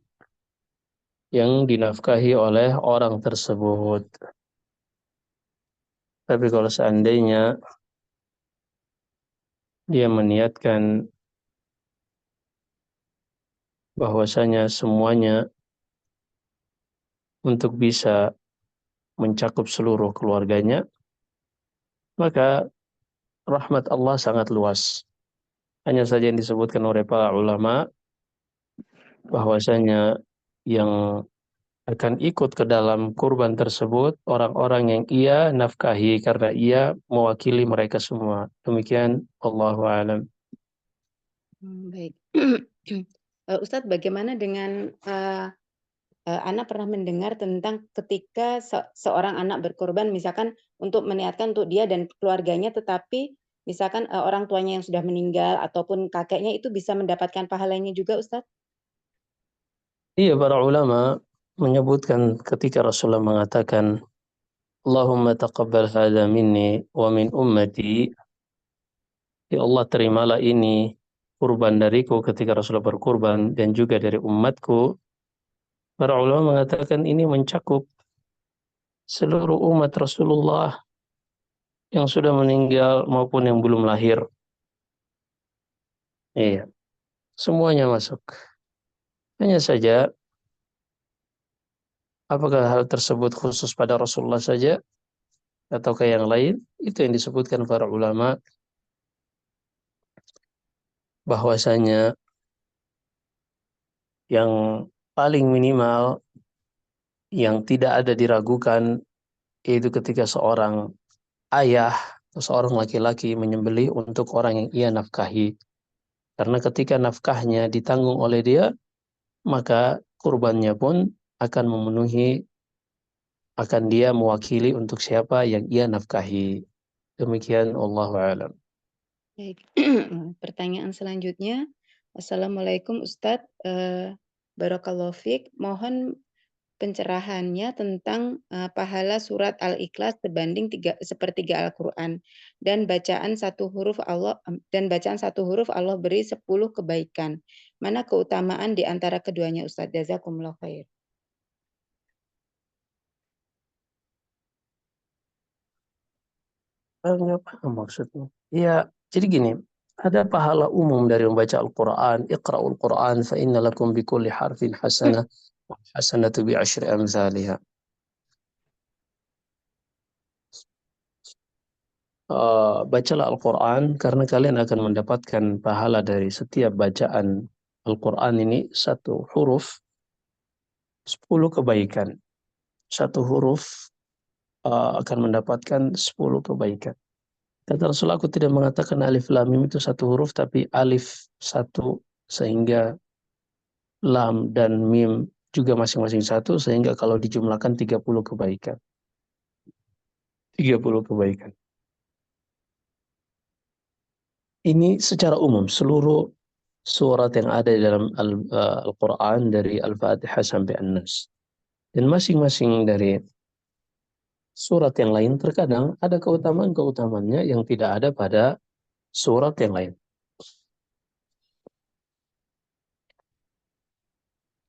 Speaker 1: yang dinafkahi oleh orang tersebut. Tapi kalau seandainya dia meniatkan bahwasanya semuanya untuk bisa mencakup seluruh keluarganya, maka rahmat Allah sangat luas. Hanya saja yang disebutkan oleh para ulama bahwasanya yang akan ikut ke dalam kurban tersebut orang-orang yang ia nafkahi karena ia mewakili mereka semua. Demikian Allahu a'lam.
Speaker 2: Baik. Ustadz, bagaimana dengan Ana pernah mendengar tentang ketika seorang anak berkorban, misalkan untuk meniatkan untuk dia dan keluarganya, tetapi misalkan orang tuanya yang sudah meninggal ataupun kakeknya itu bisa mendapatkan pahalanya juga, Ustadz?
Speaker 1: Iya, para ulama menyebutkan ketika Rasulullah mengatakan, Allahumma taqabbal hadha minni wa min ummati. Ya Allah, terimalah ini kurban dariku ketika Rasulullah berkurban dan juga dari umatku. Para ulama mengatakan ini mencakup seluruh umat Rasulullah yang sudah meninggal maupun yang belum lahir. Iya, semuanya masuk. Hanya saja, apakah hal tersebut khusus pada Rasulullah saja atau ke yang lain? Itu yang disebutkan para ulama bahwasanya yang paling minimal yang tidak ada diragukan yaitu ketika seorang ayah atau seorang laki-laki menyembelih untuk orang yang ia nafkahi. Karena ketika nafkahnya ditanggung oleh dia, maka kurbannya pun akan memenuhi, akan dia mewakili untuk siapa yang ia nafkahi. Demikian Allahu a'lam.
Speaker 2: Baik. Pertanyaan selanjutnya. Assalamualaikum Ustadz. Barakallahu fiik. Mohon pencerahannya tentang pahala surat Al-Ikhlas sebanding sepertiga Al-Quran dan bacaan satu huruf Allah beri 10 kebaikan. Mana keutamaan di antara keduanya, Ustadz? Jazakumullah khair.
Speaker 1: Nggak paham maksudnya. Ya, jadi gini, ada pahala umum dari membaca Al-Quran. Iqra'ul Quran fa inna lakum bikulli harfin hasanah wa hasanatu bi asyri amsalihah. Bacalah Al-Quran karena kalian akan mendapatkan pahala dari setiap bacaan Al-Quran ini satu huruf 10 kebaikan. Satu huruf akan mendapatkan 10 kebaikan. Kata Rasul, aku tidak mengatakan alif lam mim itu satu huruf, tapi alif satu sehingga lam dan mim juga masing-masing satu sehingga kalau dijumlahkan 30 kebaikan. 30 kebaikan. Ini secara umum seluruh surat yang ada di dalam Al-Quran dari Al-Fatihah sampai An-Nas. Dan masing-masing dari surat yang lain terkadang ada keutamaan-keutamaannya yang tidak ada pada surat yang lain.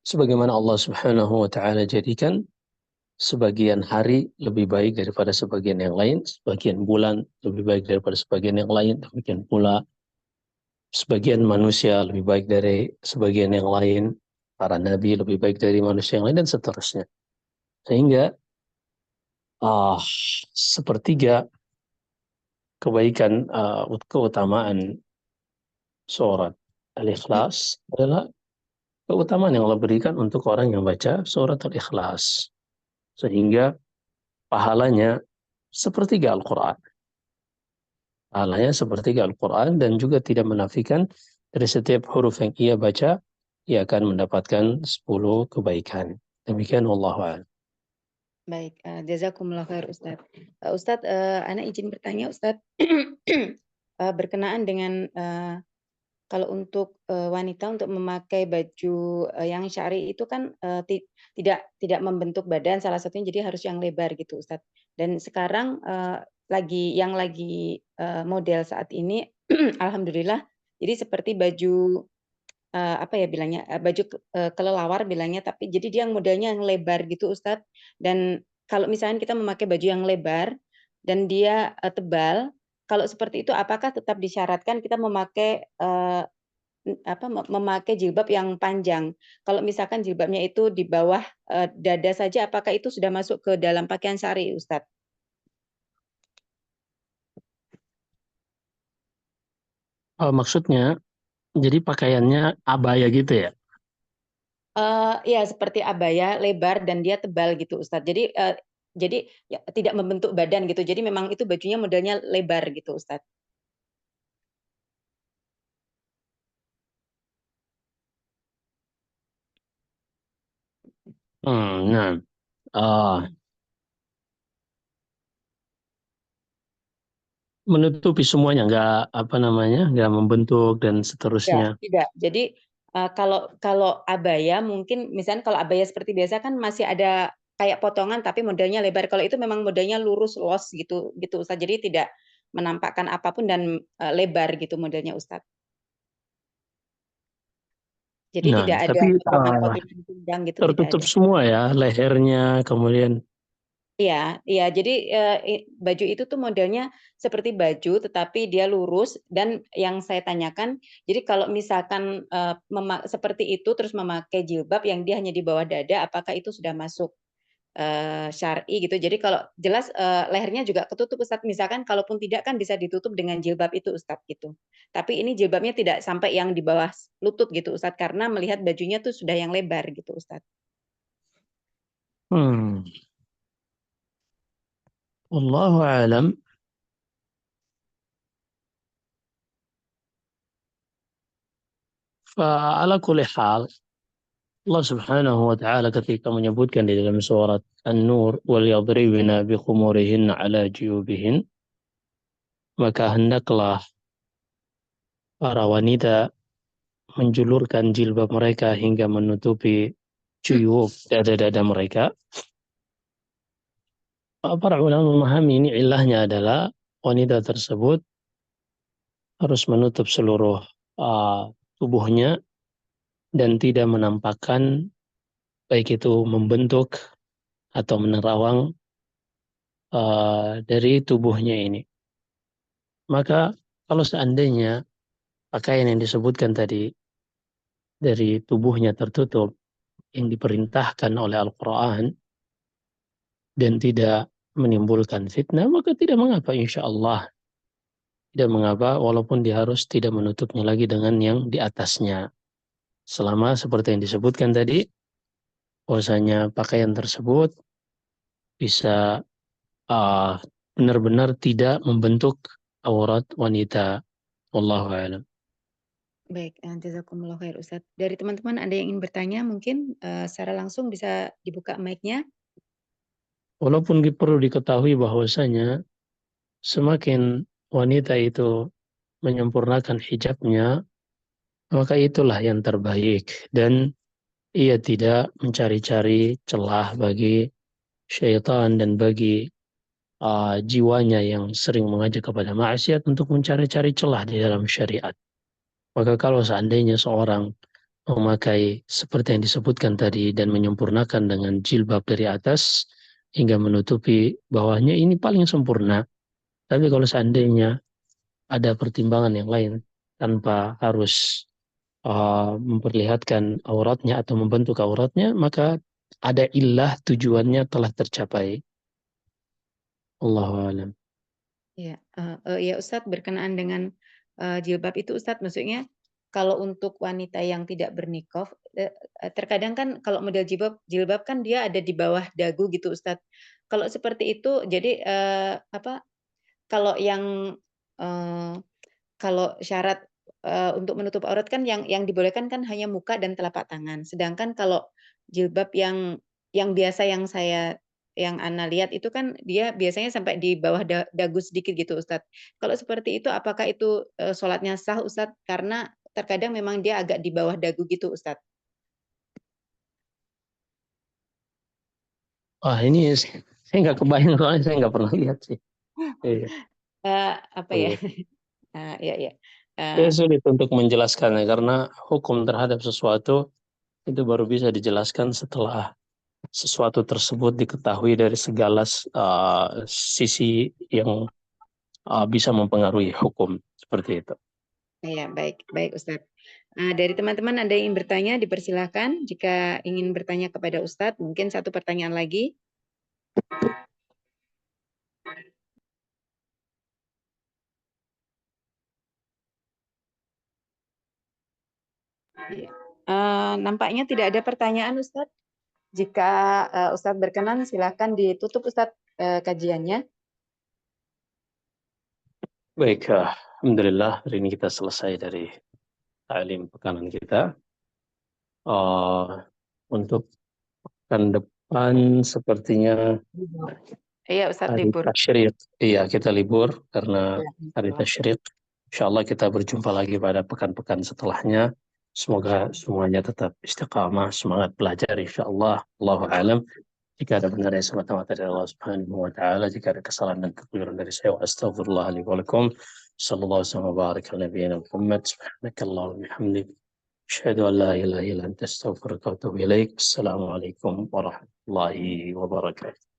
Speaker 1: Sebagaimana Allah Subhanahu wa taala jadikan sebagian hari lebih baik daripada sebagian yang lain, sebagian bulan lebih baik daripada sebagian yang lain, demikian pula sebagian manusia lebih baik dari sebagian yang lain, para nabi lebih baik dari manusia yang lain dan seterusnya. Sehingga ah sepertiga kebaikan, keutamaan surat Al-Ikhlas adalah keutamaan yang Allah berikan untuk orang yang baca surat Al-Ikhlas. Sehingga pahalanya sepertiga Al-Quran. Pahalanya sepertiga Al-Quran dan juga tidak menafikan dari setiap huruf yang ia baca, ia akan mendapatkan 10 kebaikan. Demikian Allah.
Speaker 2: Baik, jazakumullah khair Ustadz. Ustadz, Ana izin bertanya Ustadz, berkenaan dengan kalau untuk wanita untuk memakai baju yang syari itu kan tidak membentuk badan salah satunya, jadi harus yang lebar gitu Ustadz. Dan sekarang lagi model saat ini alhamdulillah jadi seperti baju apa ya bilangnya, baju kelelawar bilangnya, tapi jadi dia modelnya yang lebar gitu Ustadz. Dan kalau misalnya kita memakai baju yang lebar dan dia tebal, kalau seperti itu apakah tetap disyaratkan kita memakai memakai jilbab yang panjang? Kalau misalkan jilbabnya itu di bawah dada saja, apakah itu sudah masuk ke dalam pakaian syari, Ustadz?
Speaker 1: Maksudnya, jadi pakaiannya abaya gitu ya?
Speaker 2: Ya seperti abaya, lebar dan dia tebal gitu Ustadz. Jadi ya, tidak membentuk badan gitu. Jadi memang itu bajunya modelnya lebar gitu Ustadz.
Speaker 1: Nah, ah, menutupi semuanya, nggak apa namanya, nggak membentuk dan seterusnya.
Speaker 2: Tidak. Jadi kalau kalau abaya mungkin misalnya kalau abaya seperti biasa kan masih ada kayak potongan tapi modelnya lebar. Kalau itu memang modelnya lurus los gitu gitu Ustadz. Jadi tidak menampakkan apapun dan lebar gitu modelnya Ustadz. Jadi
Speaker 1: Nah,
Speaker 2: tidak ada
Speaker 1: tapi
Speaker 2: potongan-potongan pinggang gitu tidak
Speaker 1: tertutup
Speaker 2: ada.
Speaker 1: semua ya, lehernya, kemudian.
Speaker 2: Iya, iya. Jadi baju itu tuh modelnya seperti baju, tetapi dia lurus. Dan yang saya tanyakan, jadi kalau misalkan seperti itu terus memakai jilbab yang dia hanya di bawah dada, apakah itu sudah masuk syar'i gitu? Jadi kalau jelas lehernya juga ketutup Ustadz. Misalkan kalaupun tidak kan bisa ditutup dengan jilbab itu Ustadz gitu. Tapi ini jilbabnya tidak sampai yang di bawah lutut gitu Ustadz, karena melihat bajunya tuh sudah yang lebar gitu Ustadz.
Speaker 1: Hmm, Wallahu alam. Fa'ala kulli hal, Allah Subhanahu wa taala ketika menyebutkan di dalam surat An-Nur, wal yadribna bi khumurihinna ala jiyubihin, maka hendaklah para wanita menjulurkan jilbab mereka hingga menutupi juyub dada-dada mereka. Para ulama memahami ini ilahnya adalah wanita tersebut harus menutup seluruh tubuhnya dan tidak menampakkan baik itu membentuk atau menerawang dari tubuhnya ini. Maka kalau seandainya pakaian yang disebutkan tadi dari tubuhnya tertutup yang diperintahkan oleh Al-Quran dan tidak menimbulkan fitnah, maka tidak mengapa insya Allah. Tidak mengapa walaupun dia harus tidak menutupnya lagi dengan yang di atasnya. Selama seperti yang disebutkan tadi, bahwasanya pakaian tersebut bisa uh, benar-benar tidak membentuk aurat wanita. Wallahu a'lam.
Speaker 2: Baik, jazakumullah khair Ustadz. Dari teman-teman ada yang ingin bertanya mungkin secara langsung bisa dibuka mic-nya.
Speaker 1: Walaupun perlu diketahui bahwasanya semakin wanita itu menyempurnakan hijabnya, maka itulah yang terbaik. Dan ia tidak mencari-cari celah bagi syaitan dan bagi jiwanya yang sering mengajak kepada maksiat untuk mencari-cari celah di dalam syariat. Maka kalau seandainya seorang memakai seperti yang disebutkan tadi dan menyempurnakan dengan jilbab dari atas hingga menutupi bawahnya, ini paling sempurna. Tapi kalau seandainya ada pertimbangan yang lain tanpa harus memperlihatkan auratnya atau membentuk auratnya, maka ada ilah tujuannya telah tercapai. Allahu a'lam.
Speaker 2: Ya, ya Ustadz berkenaan dengan jilbab itu Ustadz, maksudnya kalau untuk wanita yang tidak bernikah, terkadang kan kalau model jilbab jilbab kan dia ada di bawah dagu gitu Ustadz. Kalau seperti itu, jadi apa? Kalau yang eh, kalau syarat untuk menutup aurat kan yang dibolehkan kan hanya muka dan telapak tangan. Sedangkan kalau jilbab yang biasa yang Ana lihat itu kan dia biasanya sampai di bawah dagu sedikit gitu Ustadz. Kalau seperti itu apakah itu sholatnya sah Ustadz? Karena terkadang memang dia agak di bawah dagu gitu Ustadz.
Speaker 1: Wah ini saya nggak kebayang soalnya saya nggak pernah lihat sih. Iya.
Speaker 2: Apa ya?
Speaker 1: Iya.
Speaker 2: Ya ya.
Speaker 1: Ya
Speaker 2: Eh,
Speaker 1: sulit untuk menjelaskannya karena hukum terhadap sesuatu itu baru bisa dijelaskan setelah sesuatu tersebut diketahui dari segala sisi yang bisa mempengaruhi hukum seperti itu.
Speaker 2: Ya, baik, baik Ustadz. Dari teman-teman ada yang ingin bertanya, dipersilahkan. Jika ingin bertanya kepada Ustadz, mungkin satu pertanyaan lagi. Iya. Nampaknya tidak ada pertanyaan, Ustadz. Jika Ustadz berkenan, silakan ditutup Ustadz kajiannya.
Speaker 1: Baik, alhamdulillah hari ini kita selesai dari ta'lim pekanan kita. Untuk pekan depan sepertinya
Speaker 2: Iya, Ustadz
Speaker 1: hari
Speaker 2: libur.
Speaker 1: tasyrik. Iya, kita libur karena
Speaker 2: Ya,
Speaker 1: hari tasyrik. Insyaallah kita berjumpa lagi pada pekan-pekan setelahnya. Semoga semuanya tetap istiqamah, semangat belajar insyaallah. Allahu a'lam. Jika ada benar yang semata-mata dari Allah Subhanahu wa taala, jika ada kesalahan dan kekeliruan dari saya, astagfirullah li wa lakum. Sallallahu alaihi wa barik ala nabiyyina Muhammad. Subhanakallahumma wa bihamdik. Asyhadu an la ilaha illa anta astaghfiruka wa atubu ilaik. Assalamualaikum warahmatullahi wabarakatuh.